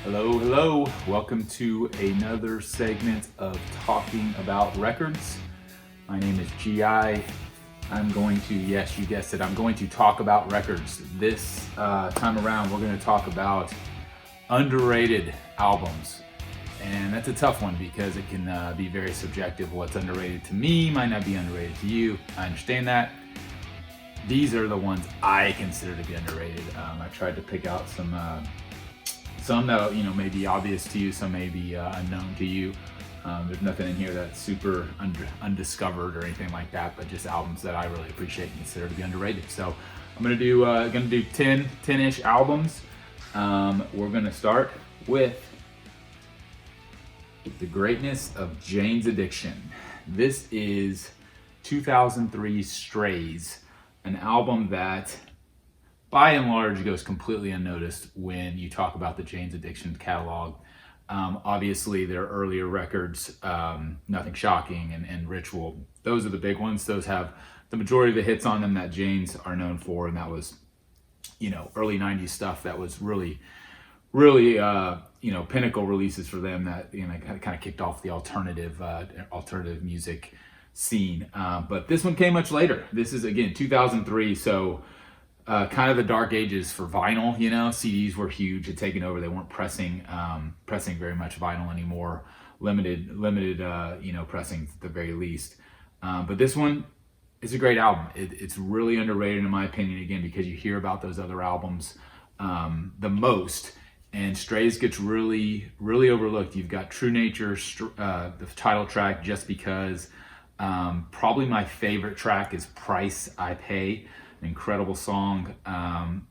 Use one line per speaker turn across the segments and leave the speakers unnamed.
Hello, hello. Welcome to another segment of Talking About Records. My name is GI. I'm going to, yes, you guessed it, I'm going to talk about records. This time around, we're going to talk about underrated albums. And that's a tough one because it can be very subjective. What's underrated to me might not be underrated to you. I understand that. These are the ones I consider to be underrated. I tried to pick out some that may be obvious to you, some may be unknown to you. There's nothing in here that's super undiscovered or anything like that, but just albums that I really appreciate and consider to be underrated. So I'm gonna do 10-ish albums. We're gonna start with The Greatness of Jane's Addiction. This is 2003 Strays, an album that by and large goes completely unnoticed when you talk about the Jane's Addiction catalog. Obviously their earlier records, Nothing Shocking and Ritual, those are the big ones. Those have the majority of the hits on them that Jane's are known for, and that was, early 90s stuff that was really pinnacle releases for them that, kind of kicked off the alternative music scene. But this one came much later. This is, again, 2003, so kind of the dark ages for vinyl. CDs were huge, had taken over. They weren't pressing very much vinyl anymore. Limited pressing at the very least. But this one is a great album. It's really underrated in my opinion, again, because you hear about those other albums the most, and Strays gets really overlooked. You've got True Nature, the title track, Just Because. Probably my favorite track is Price I Pay. An incredible song.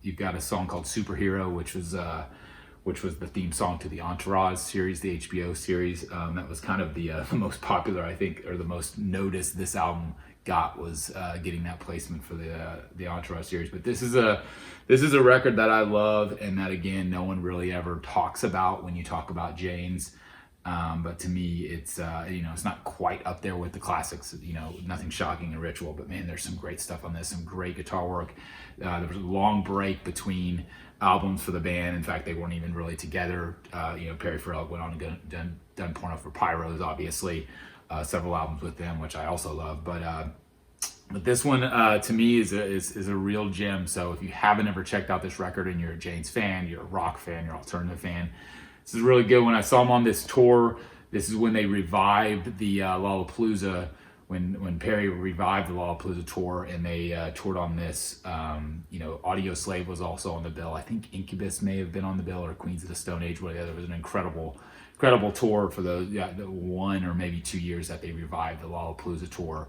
You've got a song called Superhero, which was the theme song to the Entourage series, the HBO series. That was kind of the most popular, I think, or the most noticed this album got, was getting that placement for the Entourage series. But this is a record that I love, and that, again, no one really ever talks about when you talk about Jane's. But to me, it's not quite up there with the classics, Nothing Shocking and Ritual, but man, there's some great stuff on this, some great guitar work. There was a long break between albums for the band. In fact, they weren't even really together. Perry Farrell went on and done Porno for Pyros, obviously, several albums with them, which I also love. But this one, to me, is a real gem. So if you haven't ever checked out this record and you're a Jane's fan, you're a rock fan, you're an alternative fan, this is really good. When I saw them on this tour, this is when they revived the Lollapalooza, when Perry revived the Lollapalooza tour, and they toured on this. Audio Slave was also on the bill. I think Incubus may have been on the bill, or Queens of the Stone Age. Whatever. It was an incredible tour for the 1 or maybe 2 years that they revived the Lollapalooza tour,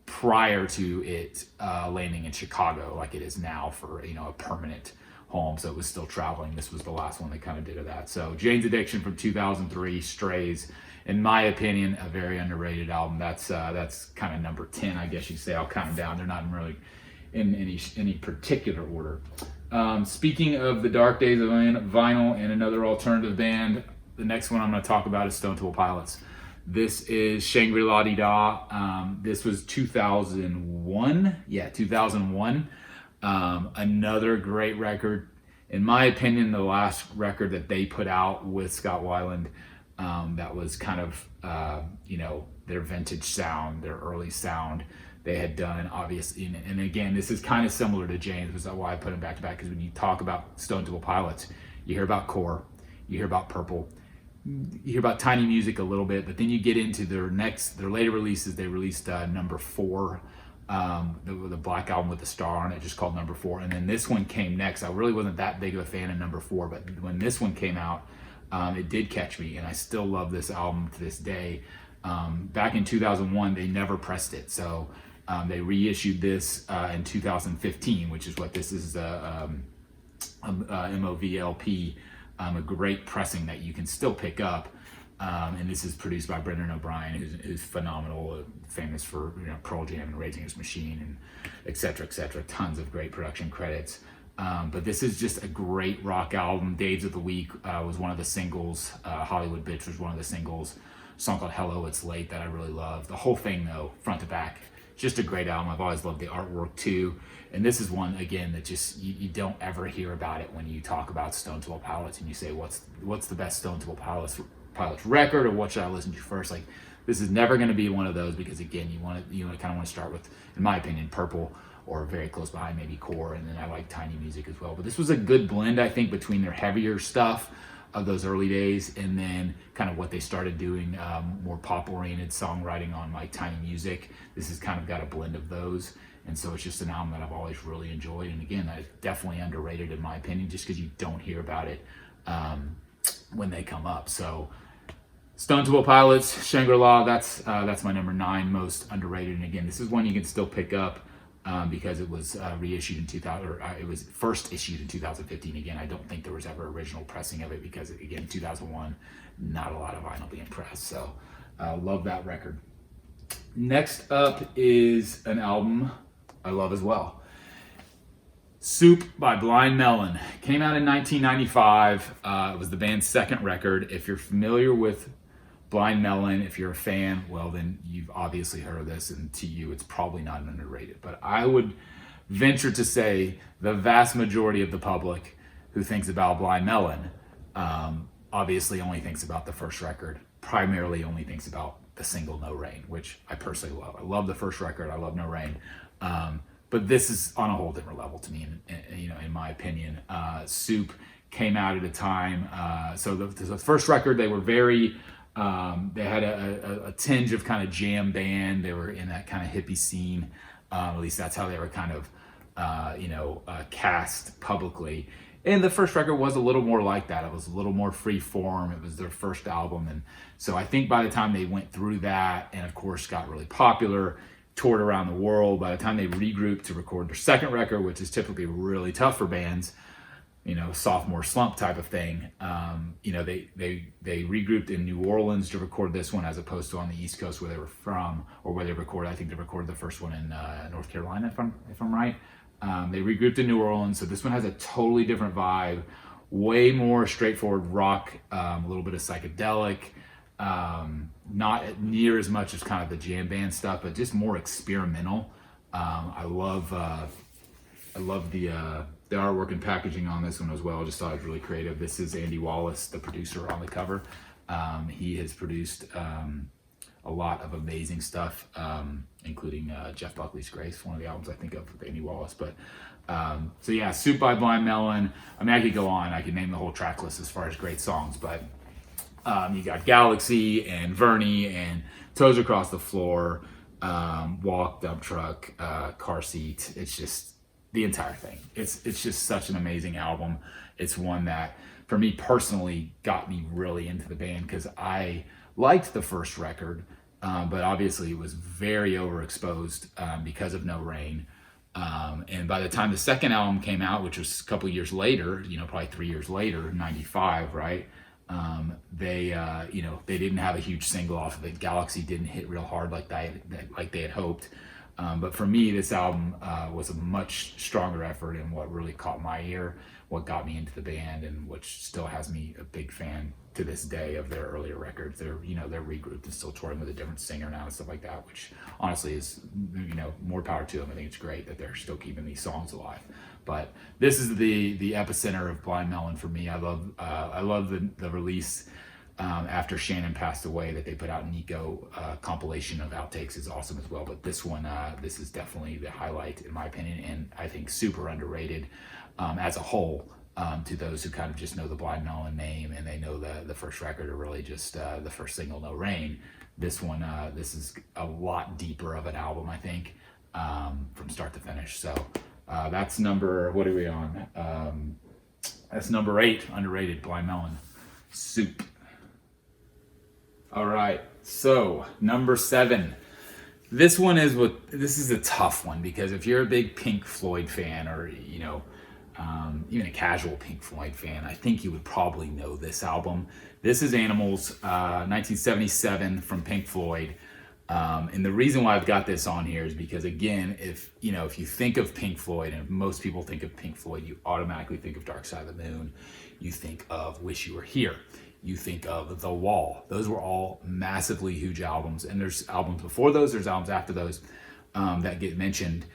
prior to it landing in Chicago like it is now for a permanent home. So it was still traveling. This was the last one they kind of did of that. So Jane's Addiction from 2003, Strays, in my opinion, a very underrated album. That's kind of number 10, I guess you'd say. I'll count them down. They're not really in any particular order. Speaking of the dark days of vinyl and another alternative band, the next one I'm going to talk about is Stone Temple Pilots. This is Shangri-La Dee Da. This was 2001. Yeah, 2001. Another great record. In my opinion, the last record that they put out with Scott Weiland, that was kind of, their vintage sound, their early sound they had done, obviously. And again, this is kind of similar to Jane's, which is why I put them back to back, because when you talk about Stone Temple Pilots, you hear about Core, you hear about Purple, you hear about Tiny Music a little bit, but then you get into their later releases. They released number 4, the Black Album with the star on it, just called number 4, and then this one came next. I really wasn't that big of a fan of number 4, but when this one came out, it did catch me, and I still love this album to this day. Back in 2001, they never pressed it, so they reissued this in 2015, which is what this is, a MOVLP, a great pressing that you can still pick up. And this is produced by Brendan O'Brien, who's phenomenal, famous for Pearl Jam and Rage Against the Machine, and et cetera, tons of great production credits. But this is just a great rock album. Days of the Week was one of the singles. Hollywood Bitch was one of the singles. A song called Hello, It's Late that I really love. The whole thing, though, front to back, just a great album. I've always loved the artwork too. And this is one, again, that just, you don't ever hear about it when you talk about Stone Temple Pilots and you say, what's the best Stone Temple Pilots record, or what should I listen to first? Like, this is never going to be one of those, because again, you kind of want to start with, in my opinion, Purple, or very close behind maybe Core, and then I like Tiny Music as well. But this was a good blend, I think, between their heavier stuff of those early days and then kind of what they started doing, more pop-oriented songwriting on like Tiny Music. This has kind of got a blend of those, and so it's just an album that I've always really enjoyed. And again, it's definitely underrated in my opinion, just because you don't hear about it when they come up. So Stone Temple Pilots, Shangri-La, that's my number 9 most underrated. And again, this is one you can still pick up because it was reissued in 2000, or it was first issued in 2015. Again, I don't think there was ever original pressing of it, because again, 2001, not a lot of vinyl being pressed. So love that record. Next up is an album I love as well. Soup by Blind Melon. Came out in 1995. It was the band's second record. If you're familiar with Blind Melon, if you're a fan, well, then you've obviously heard of this, and to you, it's probably not underrated. But I would venture to say the vast majority of the public who thinks about Blind Melon obviously only thinks about the first record, primarily only thinks about the single No Rain, which I personally love. I love the first record. I love No Rain. But this is on a whole different level to me, in my opinion. Soup came out at a time, so the first record, they were very, they had a tinge of kind of jam band. They were in that kind of hippie scene. At least that's how they were kind of, cast publicly. And the first record was a little more like that. It was a little more free form. It was their first album. And so I think by the time they went through that, and of course got really popular, toured around the world, by the time they regrouped to record their second record, which is typically really tough for bands, sophomore slump type of thing. They regrouped in New Orleans to record this one, as opposed to on the East Coast where they were from, or where they recorded. I think they recorded the first one in North Carolina, if I'm right. They regrouped in New Orleans, so this one has a totally different vibe, way more straightforward rock, a little bit of psychedelic, not near as much as kind of the jam band stuff, but just more experimental. I love the artwork and packaging on this one as well. I just thought it was really creative. This is Andy Wallace, the producer on the cover. He has produced a lot of amazing stuff, including Jeff Buckley's Grace, one of the albums I think of with Andy Wallace. But so yeah, Soup by Blind Melon. I mean, I could go on. I could name the whole track list as far as great songs, but you got Galaxy and Vernie and Toes Across the Floor, Walk, Dump Truck, Car Seat. It's just the entire thing. It's just such an amazing album. It's one that, for me personally, got me really into the band, because I liked the first record, but obviously it was very overexposed because of No Rain. And by the time the second album came out, which was a couple years later, probably 3 years later, 95, right? They didn't have a huge single off of it. Galaxy didn't hit real hard like they had hoped. But for me, this album was a much stronger effort, and what really caught my ear, what got me into the band, and which still has me a big fan to this day of their earlier records. They're regrouped and still touring with a different singer now and stuff like that, which honestly is, more power to them. I think it's great that they're still keeping these songs alive. But this is the epicenter of Blind Melon for me. I love the release after Shannon passed away that they put out. Nico compilation of outtakes is awesome as well. But this one, this is definitely the highlight in my opinion, and I think super underrated as a whole. To those who kind of just know the Blind Melon name and they know the first record, or really just the first single, No Rain. This one, this is a lot deeper of an album, I think, from start to finish. So that's number, what are we on? That's number 8, underrated, Blind Melon, Soup. All right, so number 7. This is a tough one, because if you're a big Pink Floyd fan, or even a casual Pink Floyd fan, I think you would probably know this album. This is Animals, 1977 from Pink Floyd. And the reason why I've got this on here is because, again, if you think of Pink Floyd, and if most people think of Pink Floyd, you automatically think of Dark Side of the Moon. You think of Wish You Were Here. You think of The Wall. Those were all massively huge albums. And there's albums before those, there's albums after those. that get mentioned.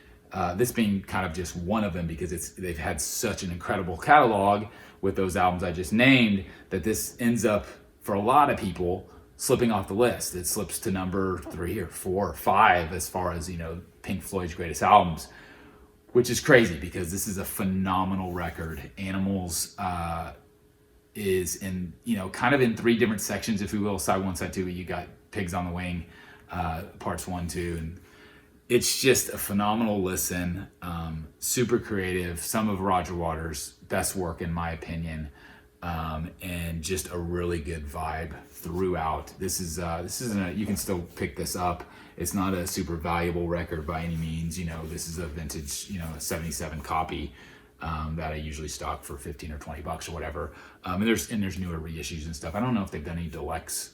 This being kind of just one of them, because they've had such an incredible catalog with those albums I just named, that this ends up, for a lot of people, slipping off the list. It slips to number 3 or 4 or 5 as far as, Pink Floyd's greatest albums, which is crazy because this is a phenomenal record. Animals is in, kind of in 3 different sections, if you will, side 1, side 2. You got Pigs on the Wing, parts 1, 2, and it's just a phenomenal listen. Super creative. Some of Roger Waters' best work, in my opinion, and just a really good vibe throughout. This isn't you can still pick this up. It's not a super valuable record by any means. This is a vintage, a 77 copy that I usually stock for $15 or $20 or whatever. And there's newer reissues and stuff. I don't know if they've done any deluxe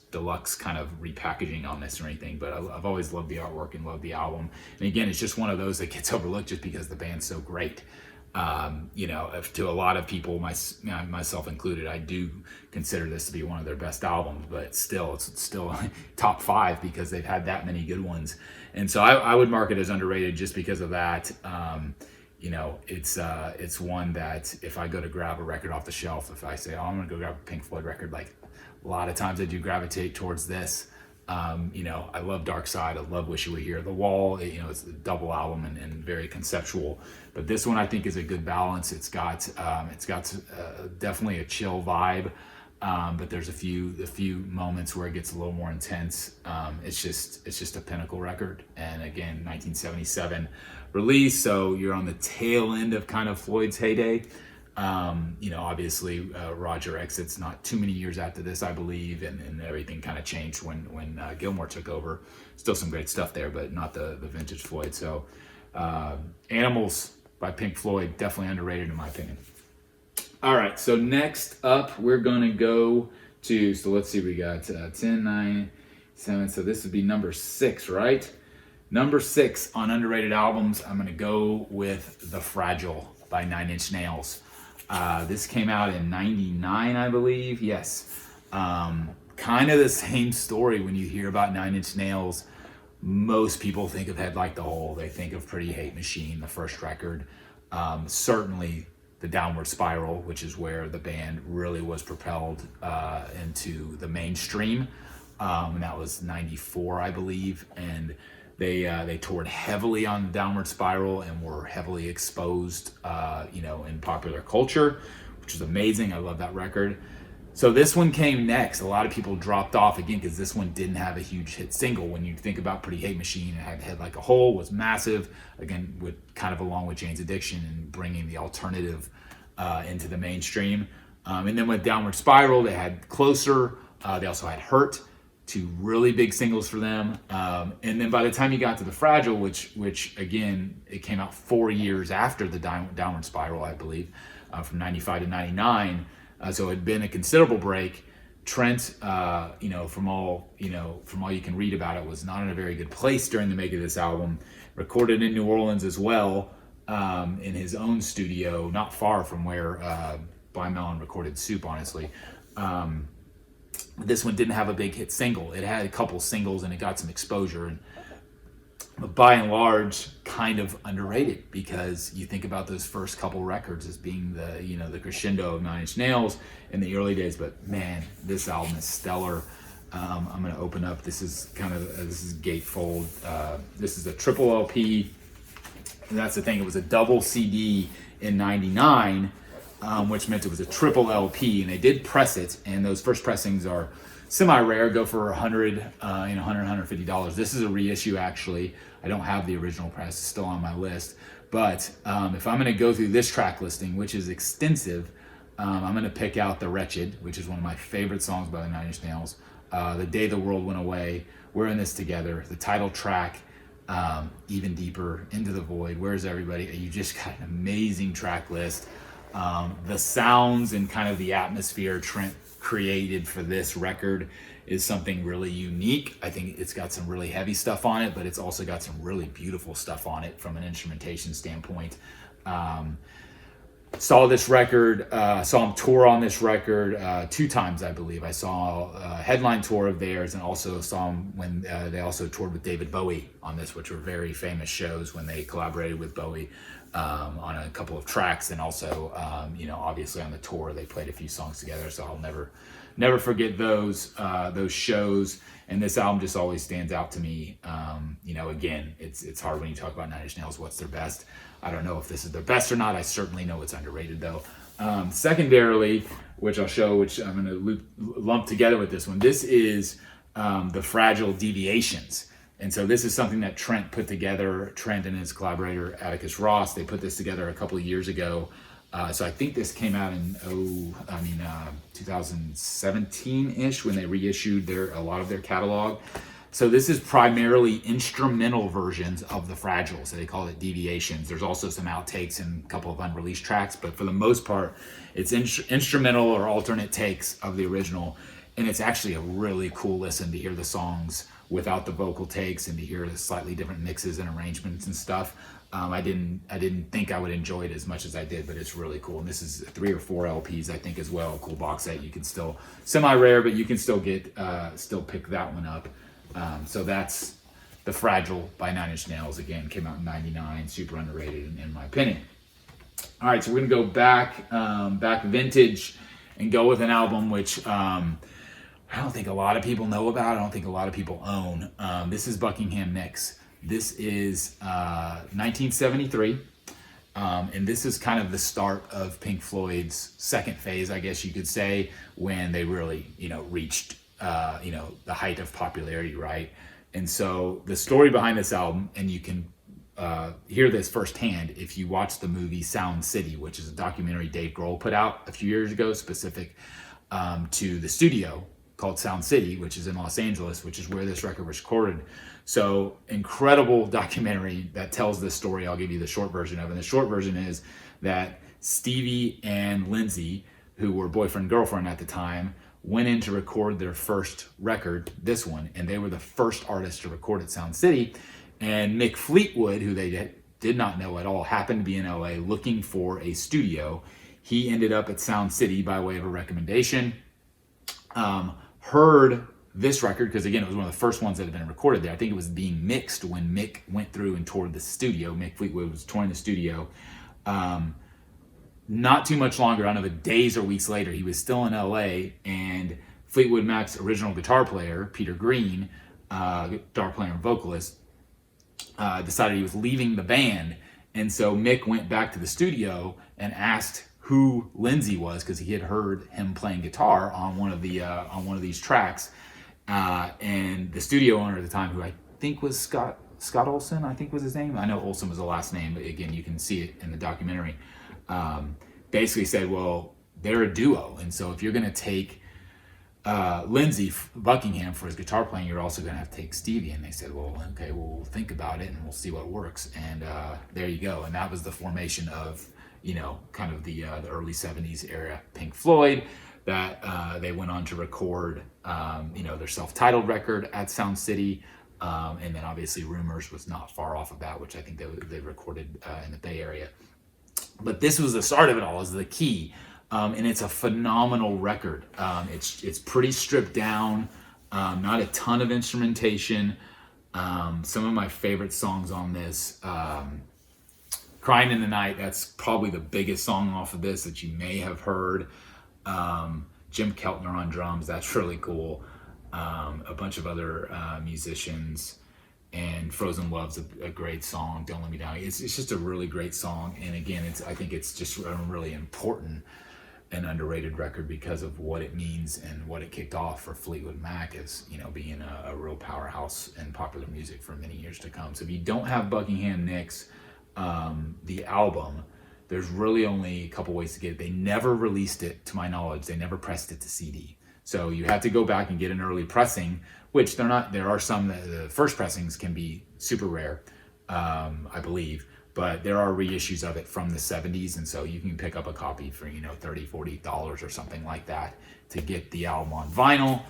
kind of repackaging on this or anything, but I've always loved the artwork and loved the album. And again, it's just one of those that gets overlooked just because the band's so great. To a lot of people, myself included, I do consider this to be one of their best albums, but it's still top 5 because they've had that many good ones. And so I would mark it as underrated just because of that. It's one that if I go to grab a record off the shelf, if I say, I'm going to go grab a Pink Floyd record, like a lot of times I do gravitate towards this. I love Dark Side. I love Wish You Were Here. The Wall, it's a double album and very conceptual. But this one I think is a good balance. It's got definitely a chill vibe, but there's a few moments where it gets a little more intense. It's just a pinnacle record. And again, 1977 release, so you're on the tail end of kind of Floyd's heyday. Obviously Roger exits not too many years after this, I believe, and everything kind of changed when Gilmour took over. Still some great stuff there, but not the vintage Floyd. So Animals by Pink Floyd, definitely underrated in my opinion. All right, so next up we're gonna go to, so let's see, we got 10, 9, 7, so this would be number 6, right? Number 6 on underrated albums, I'm gonna go with The Fragile by 9 Inch Nails. This came out in 99, I believe. Yes. Kind of the same story when you hear about 9 Inch Nails. Most people think of Head Like the Hole. They think of Pretty Hate Machine, the first record. Certainly the Downward Spiral, which is where the band really was propelled into the mainstream. And that was 94, I believe. And they toured heavily on the Downward Spiral and were heavily exposed, in popular culture, which was amazing. I love that record. So this one came next. A lot of people dropped off again because this one didn't have a huge hit single. When you think about Pretty Hate Machine, it had Head Like a Hole, was massive. Again, with kind of along with Jane's Addiction and bringing the alternative into the mainstream. And then with Downward Spiral, they had Closer. They also had Hurt. 2 really big singles for them. And then by the time you got to The Fragile, which again, it came out 4 years after the Downward Spiral, I believe, from 95 to 99. So it had been a considerable break. Trent, from all you can read about it, was not in a very good place during the making of this album. Recorded in New Orleans as well, in his own studio, not far from where Melon recorded Soup, honestly. This one didn't have a big hit single. It had a couple singles and it got some exposure. But by and large, kind of underrated because you think about those first couple records as being the crescendo of 9 Inch Nails in the early days. But man, this album is stellar. I'm going to open up. This is gatefold. This is a triple LP. And that's the thing. It was a double CD in 99. Which meant it was a triple LP, and they did press it, and those first pressings are semi-rare, go for $100, $150. This is a reissue, actually. I don't have the original press, it's still on my list, but if I'm going to go through this track listing, which is extensive, I'm going to pick out The Wretched, which is one of my favorite songs by the 9 Inch Nails, The Day the World Went Away, We're in This Together, the title track, Even Deeper, Into the Void, Where's Everybody? You just got an amazing track list. The sounds and kind of the atmosphere Trent created for this record is something really unique. I think it's got some really heavy stuff on it, but it's also got some really beautiful stuff on it from an instrumentation standpoint. saw this record, saw him tour on this record 2 times, I believe. I saw a headline tour of theirs, and also saw him when they also toured with David Bowie on this, which were very famous shows when they collaborated with Bowie on a couple of tracks, and also obviously on the tour they played a few songs together. So I'll never forget those shows. And this album just always stands out to me. Again, it's hard when you talk about Nine Inch Nails, what's their best. I don't know if this is their best or not. I certainly know it's underrated though. Secondarily, which I'll show, which I'm going to lump together with this one. This is the Fragile Deviations. And so this is something that Trent put together. Trent and his collaborator, Atticus Ross, they put this together a couple of years ago. So I think this came out in 2017-ish when they reissued a lot of their catalog. So this is primarily instrumental versions of the Fragile. So they call it Deviations. There's also some outtakes and a couple of unreleased tracks, but for the most part, it's instrumental or alternate takes of the original. And it's actually a really cool listen to hear the songs without the vocal takes and to hear the slightly different mixes and arrangements and stuff. I didn't think I would enjoy it as much as I did, but it's really cool. And this is 3 or 4 LPs, I think, as well. A cool box set. You can still, semi-rare, but you can still pick that one up. So that's The Fragile by Nine Inch Nails. Again, came out in '99, super underrated in my opinion. All right, so we're gonna go back vintage and go with an album which I don't think a lot of people know about. I don't think a lot of people own. This is Buckingham Nicks. This is 1973, and this is kind of the start of Pink Floyd's second phase, I guess you could say, when they really, reached, the height of popularity, right? And so the story behind this album, and you can hear this firsthand if you watch the movie Sound City, which is a documentary Dave Grohl put out a few years ago, specific to the studio called Sound City, which is in Los Angeles, which is where this record was recorded. So incredible documentary that tells this story. I'll give you the short version of it. And the short version is that Stevie and Lindsay, who were boyfriend girlfriend at the time, went in to record their first record, this one, and they were the first artists to record at Sound City. And Mick Fleetwood, who they did not know at all, happened to be in LA looking for a studio. He ended up at Sound City by way of a recommendation. Heard this record, because again, it was one of the first ones that had been recorded there. I think it was being mixed when Mick went through and toured the studio. Mick Fleetwood was touring the studio. Not too much longer, I don't know, days or weeks later, he was still in LA, and Fleetwood Mac's original guitar player, Peter Green, guitar player and vocalist, decided he was leaving the band. And so Mick went back to the studio and asked who Lindsay was, because he had heard him playing guitar on one of these tracks. And the studio owner at the time, who I think was Scott Olson, I think was his name. I know Olson was the last name, but again, you can see it in the documentary. Basically said, well, they're a duo, and so if you're going to take Lindsay Buckingham for his guitar playing, you're also going to have to take Stevie. And they said, well, okay, we'll think about it and we'll see what works. And there you go. And that was the formation of, kind of the early 70s era Pink Floyd, that they went on to record, their self-titled record at Sound City. And then obviously Rumors was not far off of that, which I think they recorded in the Bay Area. But this was the start of it all, is the key. And it's a phenomenal record. It's pretty stripped down, not a ton of instrumentation. Some of my favorite songs on this, Crying in the Night, that's probably the biggest song off of this that you may have heard. Jim Keltner on drums, that's really cool. A bunch of other musicians. And Frozen Love's a great song. Don't Let Me Down. It's just a really great song. And again, I think it's just a really important and underrated record because of what it means and what it kicked off for Fleetwood Mac as, being a real powerhouse in popular music for many years to come. So if you don't have Buckingham Nicks, the album, there's really only a couple ways to get it. They never released it, to my knowledge. They never pressed it to CD. So you have to go back and get an early pressing, which there are some that the first pressings can be super rare, I believe, but there are reissues of it from the 70s. And so you can pick up a copy for, $30, $40 or something like that to get the album on vinyl.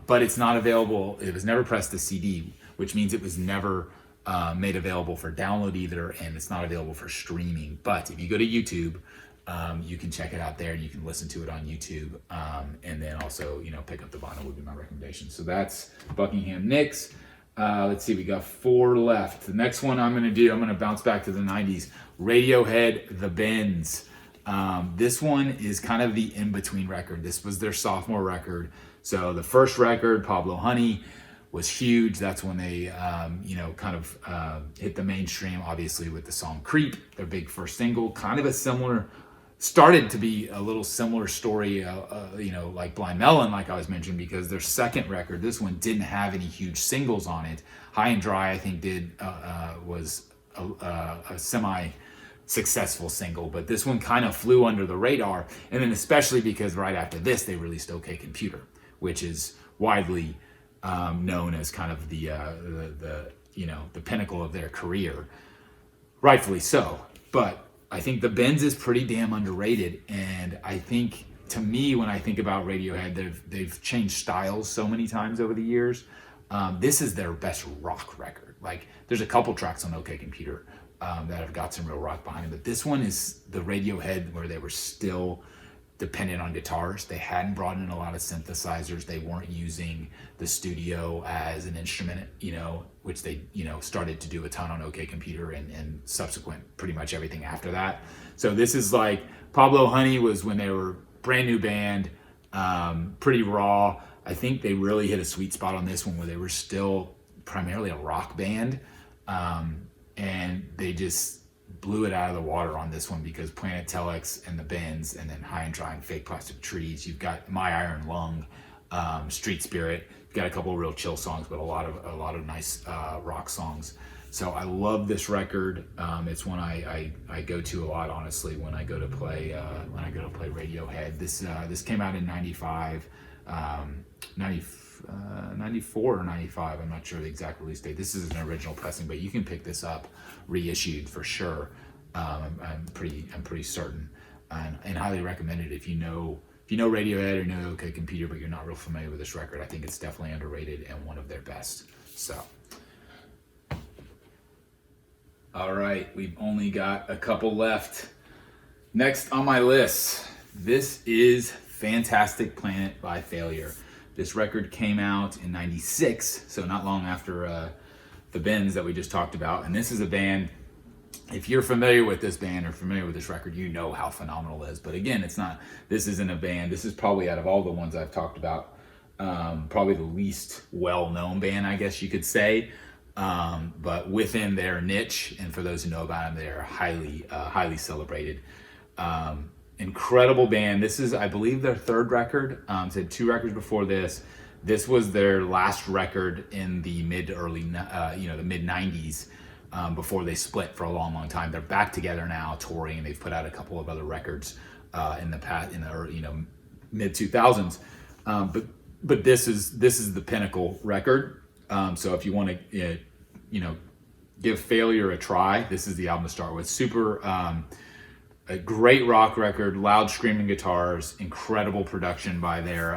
But it's not available. It was never pressed to CD, which means it was never made available for download either. And it's not available for streaming. But if you go to YouTube, You can check it out there, and you can listen to it on YouTube, and then also, pick up the vinyl would be my recommendation. So that's Buckingham Nicks. Let's see, we got 4 left. The next one I'm going to bounce back to the 90s. Radiohead, The Bends. This one is kind of the in-between record. This was their sophomore record. So the first record, Pablo Honey, was huge. That's when they, hit the mainstream, obviously, with the song Creep, their big first single. Kind of a similar, started to be a little similar story, like Blind Melon, like I was mentioning, because their second record, this one didn't have any huge singles on it. High and Dry, I think, was a semi-successful single, but this one kind of flew under the radar. And then especially because right after this, they released OK Computer, which is widely known as kind of the pinnacle of their career, rightfully so. But I think The Bends is pretty damn underrated, and I think, to me, when I think about Radiohead, they've changed styles so many times over the years. This is their best rock record. Like, there's a couple tracks on OK Computer that have got some real rock behind them, but this one is the Radiohead where they were still dependent on guitars. They hadn't brought in a lot of synthesizers. They weren't using the studio as an instrument, which they, started to do a ton on OK Computer and subsequent pretty much everything after that. So this is like, Pablo Honey was when they were brand new band, pretty raw. I think they really hit a sweet spot on this one where they were still primarily a rock band. And they just blew it out of the water on this one, because Planet Telex and The Bends, and then High and Dry and Fake Plastic Trees. You've got My Iron Lung, Street Spirit. You've got a couple of real chill songs, but a lot of nice rock songs. So I love this record. It's one I go to a lot, honestly, when I go to play Radiohead. This came out in 95, 94 or 95. I'm not sure the exact release date. This is an original pressing, but you can pick this up reissued for sure. I'm pretty certain, and highly recommend it if you know Radiohead or know OK Computer, but you're not real familiar with this record. I think it's definitely underrated and one of their best. So, all right, we've only got a couple left. Next on my list, this is Fantastic Planet by Failure. This record came out in 96, so not long after The Bends that we just talked about. And this is a band, if you're familiar with this band or familiar with this record, you know how phenomenal it is. But again, this isn't a band. This is probably, out of all the ones I've talked about, probably the least well-known band, I guess you could say. But within their niche, and for those who know about them, they're highly celebrated. Incredible band. This is, I believe, their third record. They had 2 records before this. This was their last record in the mid 90s, before they split for a long time. They're back together now, touring, and they've put out a couple of other records in the early, mid 2000s. But this is the pinnacle record. So if you want to, give Failure a try, this is the album to start with. A great rock record, loud screaming guitars, incredible production by their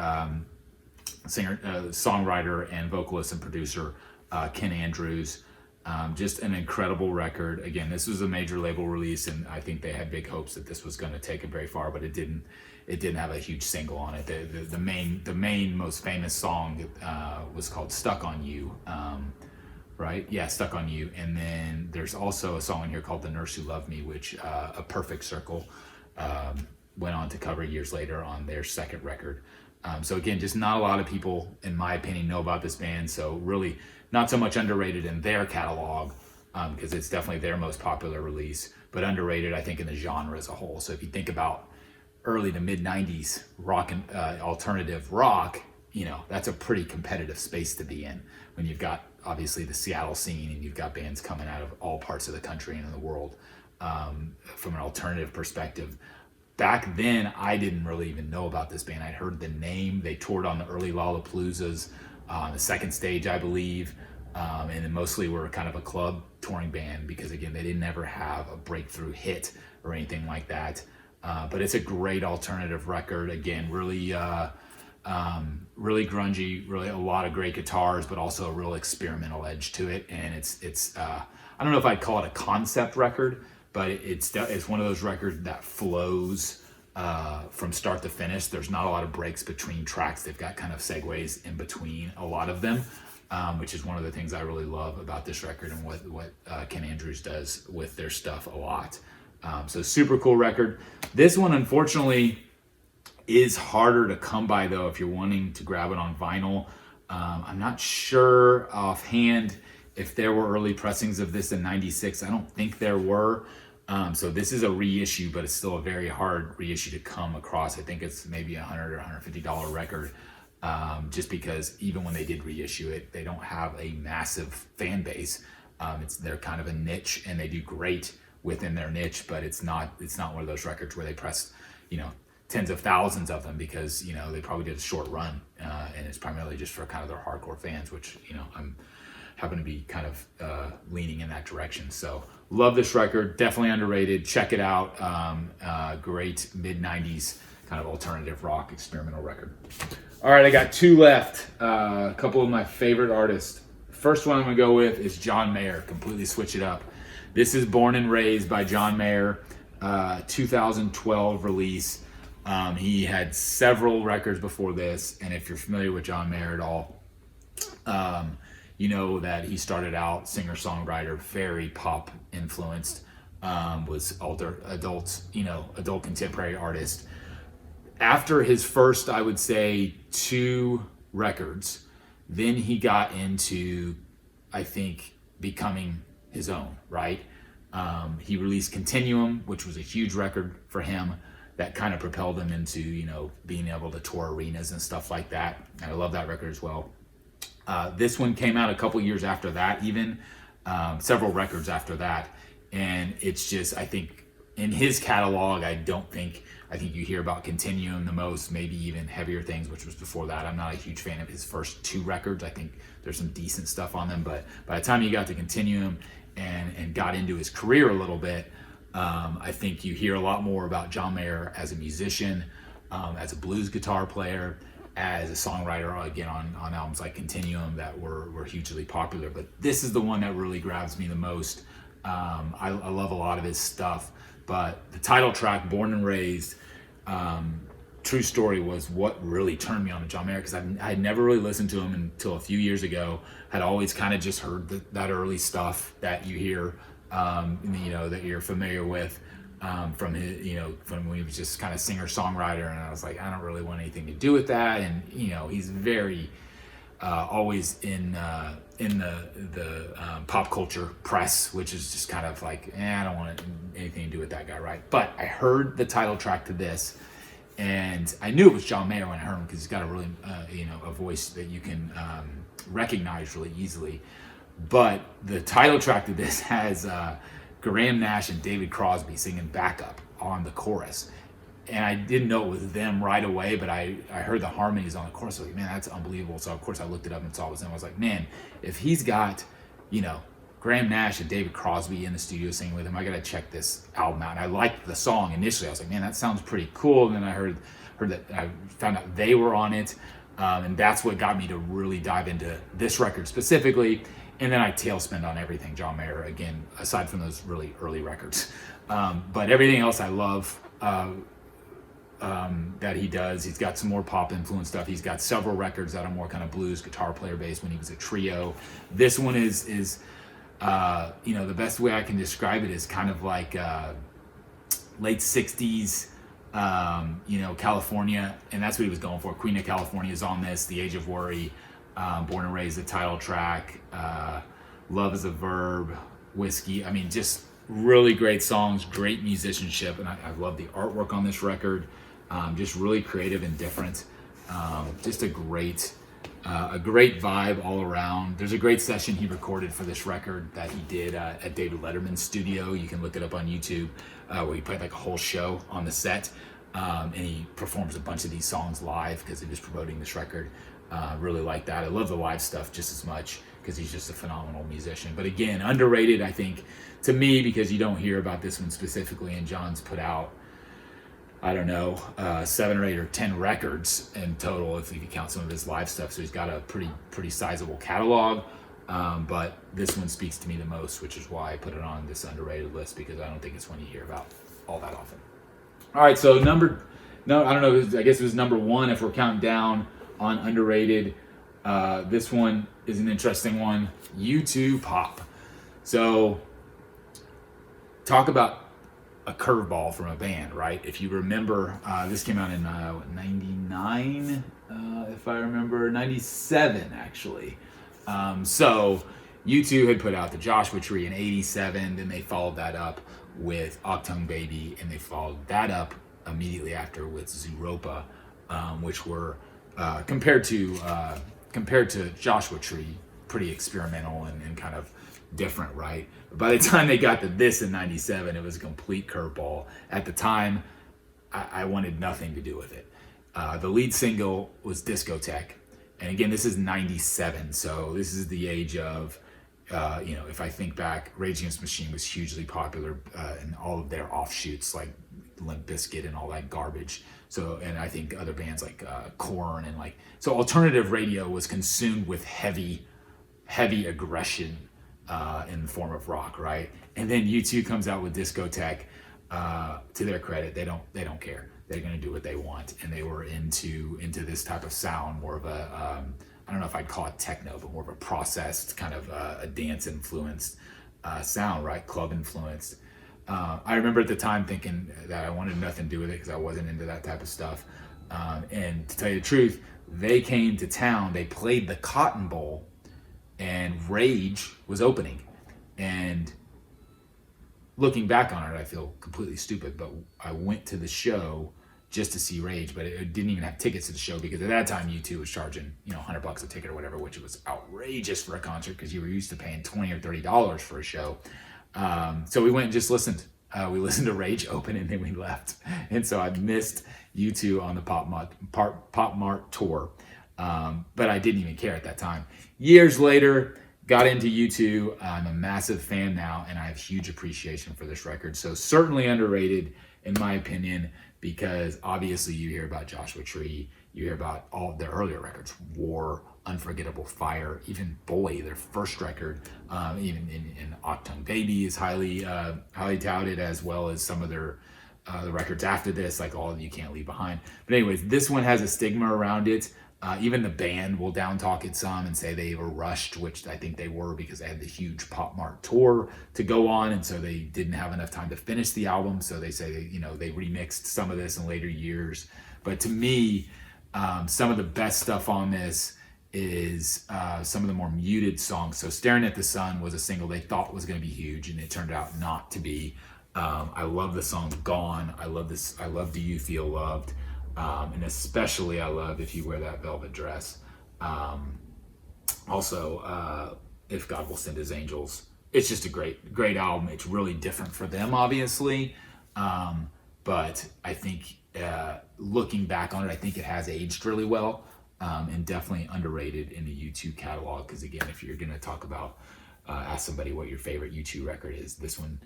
songwriter and vocalist and producer, Ken Andrews. Just an incredible record. Again, this was a major label release, and I think they had big hopes that this was going to take it very far, but it didn't have a huge single on it. The main most famous song was called Stuck on You. Right? Yeah, Stuck on You. And then there's also a song in here called The Nurse Who Loved Me, which A Perfect Circle went on to cover years later on their second record. So again, just not a lot of people, in my opinion, know about this band. So really not so much underrated in their catalog, because it's definitely their most popular release, but underrated, I think, in the genre as a whole. So if you think about early to mid 90s rock and alternative rock, that's a pretty competitive space to be in, when you've got obviously the Seattle scene, and you've got bands coming out of all parts of the country and in the world, from an alternative perspective. Back then, I didn't really even know about this band. I'd heard the name. They toured on the early Lollapaloozas, on the second stage, I believe, and then mostly were kind of a club touring band, because again, they didn't ever have a breakthrough hit or anything like that. But it's a great alternative record. Again, really grungy, really a lot of great guitars, but also a real experimental edge to it. And it's I don't know if I'd call it a concept record, but it's one of those records that flows from start to finish. There's not a lot of breaks between tracks. They've got kind of segues in between a lot of them, which is one of the things I really love about this record and what Ken Andrews does with their stuff a lot. So super cool record. This one, unfortunately, is harder to come by though if you're wanting to grab it on vinyl. I'm not sure offhand if there were early pressings of this in '96. I don't think there were. So this is a reissue, but it's still a very hard reissue to come across. I think it's maybe $100 or $150 record, just because even when they did reissue it, they don't have a massive fan base. They're kind of a niche, and they do great within their niche, but it's not one of those records where they press, tens of thousands of them, because they probably did a short run, and it's primarily just for kind of their hardcore fans, which I'm happen to be kind of leaning in that direction. So love this record, definitely underrated. Check it out. Great mid-90s kind of alternative rock experimental record. All right, I got two left. A couple of my favorite artists. First one I'm gonna go with is John Mayer. Completely switch it up. This is Born and Raised by John Mayer, 2012 release. He had several records before this, and if you're familiar with John Mayer at all, you know that he started out singer-songwriter, very pop influenced, was adult contemporary artist. After his first, I would say, 2 records, then he got into, I think, becoming his own, right? He released Continuum, which was a huge record for him that kind of propelled him into, being able to tour arenas and stuff like that. And I love that record as well. This one came out a couple years after that, even several records after that. And it's just, I think in his catalog, I think you hear about Continuum the most, maybe even Heavier Things, which was before that. I'm not a huge fan of his first 2 records. I think there's some decent stuff on them, but by the time you got to Continuum and got into his career a little bit, I think you hear a lot more about John Mayer as a musician, as a blues guitar player, as a songwriter, again, on albums like Continuum that were hugely popular. But this is the one that really grabs me the most. I love a lot of his stuff, but the title track, Born and Raised, true story, was what really turned me on to John Mayer, because I had never really listened to him until a few years ago. Had always kind of just heard that early stuff that you hear, that you're familiar with, from his, from when he was just kind of singer-songwriter, and I was like, I don't really want anything to do with that. And he's very always in the pop culture press, which is just kind of like, I don't want anything to do with that guy, right? But I heard the title track to this, and I knew it was John Mayer when I heard him, because he's got a really a voice that you can recognize really easily. But the title track to this has Graham Nash and David Crosby singing backup on the chorus. And I didn't know it was them right away, but I heard the harmonies on the chorus. I was like, man, that's unbelievable. So of course I looked it up and saw it was them. I was like, man, if he's got, Graham Nash and David Crosby in the studio singing with him, I gotta check this album out. And I liked the song initially. I was like, man, that sounds pretty cool. And then I heard that, I found out they were on it. And that's what got me to really dive into this record specifically. And then I tailspin on everything John Mayer, again, aside from those really early records. But everything else I love that he does. He's got some more pop influence stuff. He's got several records that are more kind of blues guitar player based when he was a trio. This one is the best way I can describe it is kind of like late 60s, California, and that's what he was going for. Queen of California is on this, The Age of Worry, Born and Raised, the title track, Love is a Verb, Whiskey. I mean, just really great songs, great musicianship, and I love the artwork on this record. Just really creative and different. Just a great vibe all around. There's a great session he recorded for this record that he did at David Letterman's studio. You can look it up on YouTube, where he played like a whole show on the set, and he performs a bunch of these songs live because he was promoting this record. Really like that. I love the live stuff just as much because he's just a phenomenal musician. But again, underrated, I think, to me, because you don't hear about this one specifically, and John's put out, I don't know, 7 or 8 or 10 records in total if you count some of his live stuff. So he's got a pretty sizable catalog. But this one speaks to me the most, which is why I put it on this underrated list, because I don't think it's one you hear about all that often. All right, so I don't know, I guess it was number 1 if we're counting down on underrated. This one is an interesting one, U2 Pop. So talk about a curveball from a band, right? If you remember, this came out in 99, if I remember, 97 actually. So U2 had put out the Joshua Tree in 87, then they followed that up with Octung Baby, and they followed that up immediately after with Zooropa, which were compared to Joshua Tree, pretty experimental and kind of different, right? But by the time they got to this in 97, it was a complete curveball. At the time, I wanted nothing to do with it. The lead single was Discotheque. And again, this is 97, so this is the age of, if I think back, Rage Against the Machine was hugely popular in all of their offshoots, like Limp Bizkit and all that garbage. So, and I think other bands like Korn and so alternative radio was consumed with heavy aggression in the form of rock, right? And then U2 comes out with Discotheque. To their credit, they don't care. They're going to do what they want, and they were into this type of sound, more of a I don't know if I'd call it techno, but more of a processed kind of a dance influenced sound, right? Club influenced. I remember at the time thinking that I wanted nothing to do with it because I wasn't into that type of stuff. And to tell you the truth, they came to town. They played the Cotton Bowl, and Rage was opening. And looking back on it, I feel completely stupid, but I went to the show just to see Rage, but it didn't even have tickets to the show because at that time U2 was charging, $100 a ticket or whatever, which was outrageous for a concert because you were used to paying $20 or $30 for a show. So we went and just listened. We listened to Rage open and then we left. And so I missed U2 on the Pop Mart tour. But I didn't even care at that time. Years later, got into U2. I'm a massive fan now, and I have huge appreciation for this record. So certainly underrated, in my opinion, because obviously you hear about Joshua Tree, you hear about all their earlier records, War, Unforgettable Fire, even Boy, their first record, even in Octung Baby is highly touted, as well as some of their the records after this, like All of You Can't Leave Behind. But anyways, this one has a stigma around it. Even the band will down talk it some and say they were rushed, which I think they were because they had the huge Pop Mart tour to go on, and so they didn't have enough time to finish the album. So they say they remixed some of this in later years. But to me, some of the best stuff on this is some of the more muted songs. So Staring at the Sun was a single they thought was going to be huge, and it turned out not to be. I love the song Gone. I love this. I love Do You Feel Loved? And especially I love If You Wear That Velvet Dress. Also, If God Will Send His Angels. It's just a great album. It's really different for them, obviously. But I think looking back on it, I think it has aged really well, and definitely underrated in the U2 catalog. Because again, if you're going to talk about, ask somebody what your favorite U2 record is, this one,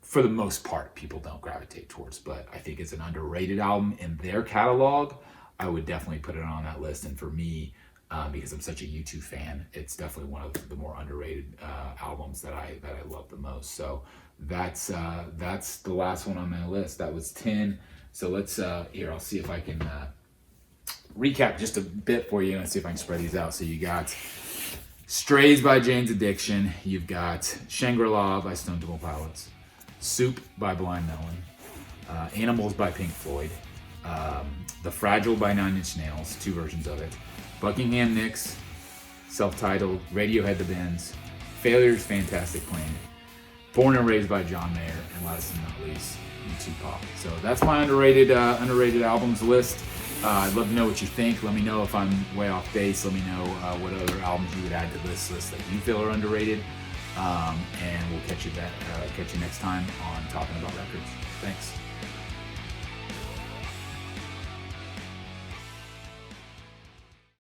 for the most part, people don't gravitate towards, but I think it's an underrated album in their catalog. I would definitely put it on that list. And for me, because I'm such a U2 fan, it's definitely one of the more underrated albums that I love the most. So that's the last one on my list. That was 10. So let's here, I'll see if I can recap just a bit for you and see if I can spread these out. So you got Strays by Jane's Addiction. You've got Shangri-La by Stone Temple Pilots. Soup by Blind Melon, Animals by Pink Floyd, The Fragile by 9 Inch Nails, 2 versions of it, Buckingham Nicks, self-titled, Radiohead The Bends, Failure's Fantastic Plan, Born and Raised by John Mayer, and last but not least, U2 Pop. So that's my underrated albums list. I'd love to know what you think. Let me know if I'm way off base. Let me know what other albums you would add to this list that you feel are underrated. And we'll catch you next time on Talking About Records. Thanks.